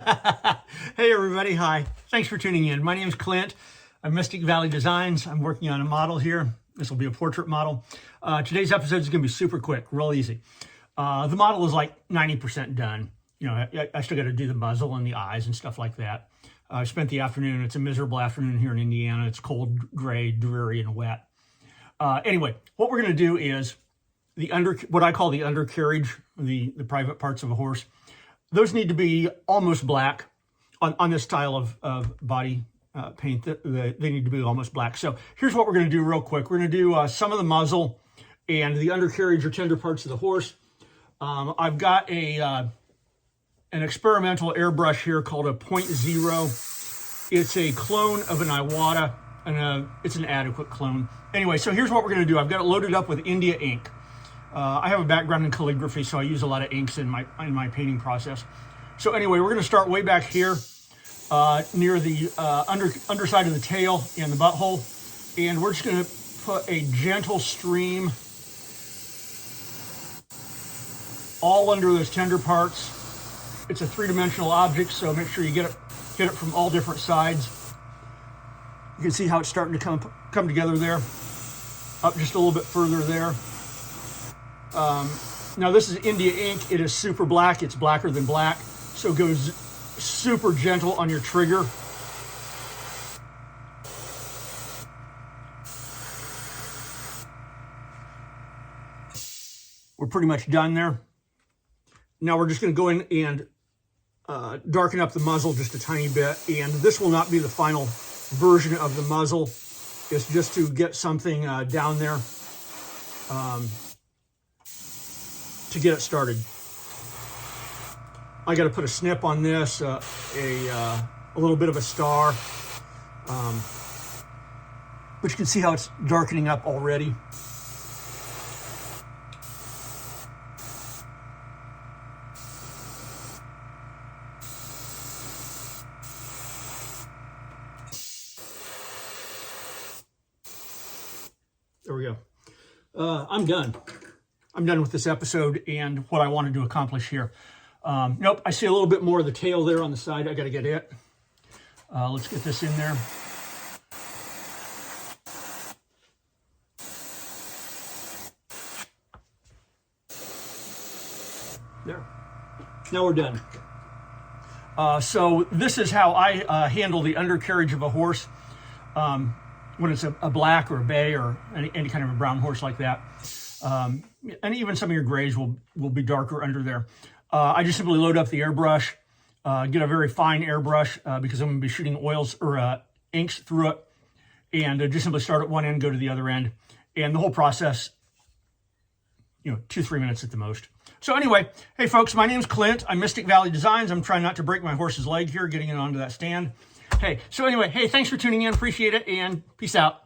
Hey everybody, hi. Thanks for tuning in. My name is Clint. I'm Mystic Valley Designs. I'm working on a model here. This will be a portrait model. Today's episode is going to be super quick, real easy. The model is like 90% done. You know, I still got to do the muzzle and the eyes and stuff like that. I spent the afternoon. It's a miserable afternoon here in Indiana. It's cold, gray, dreary, and wet. Anyway, what we're going to do is what I call the undercarriage, the private parts of a horse. Those need to be almost black on this style of body paint. They need to be almost black. So here's what we're going to do real quick. We're going to do some of the muzzle and the undercarriage or tender parts of the horse. I've got an experimental airbrush here called a 0.0. It's a clone of an Iwata, and it's an adequate clone. Anyway, so here's what we're going to do. I've got it loaded up with India ink. I have a background in calligraphy, so I use a lot of inks in my painting process. So anyway, we're going to start way back here near the underside of the tail and the butthole, and we're just going to put a gentle stream all under those tender parts. It's a three-dimensional object, so make sure you hit it from all different sides. You can see how it's starting to come together there. Up just a little bit further there. Now this is India ink. It is super black. It's blacker than black. So it goes super gentle on your trigger. We're pretty much done there. Now we're just going to go in and darken up the muzzle just a tiny bit. And this will not be the final version of the muzzle. It's just to get something down there. To get it started. I got to put a snip on this, a little bit of a star, but you can see how it's darkening up already. There we go. I'm done. I'm done with this episode and what I wanted to accomplish here. Nope, I see a little bit more of the tail there on the side. I got to get it. Let's get this in there. There. Now we're done. So this is how I handle the undercarriage of a horse when it's a black or a bay or any kind of a brown horse like that. And even some of your grays will be darker under there. I just simply load up the airbrush, get a very fine airbrush because I'm going to be shooting oils or inks through it, and just simply start at one end, go to the other end, and the whole process, 2-3 minutes at the most. So anyway, hey folks, my name's Clint. I'm Mystic Valley Designs. I'm trying not to break my horse's leg here, getting it onto that stand. Hey, so anyway, hey, thanks for tuning in. Appreciate it, and peace out.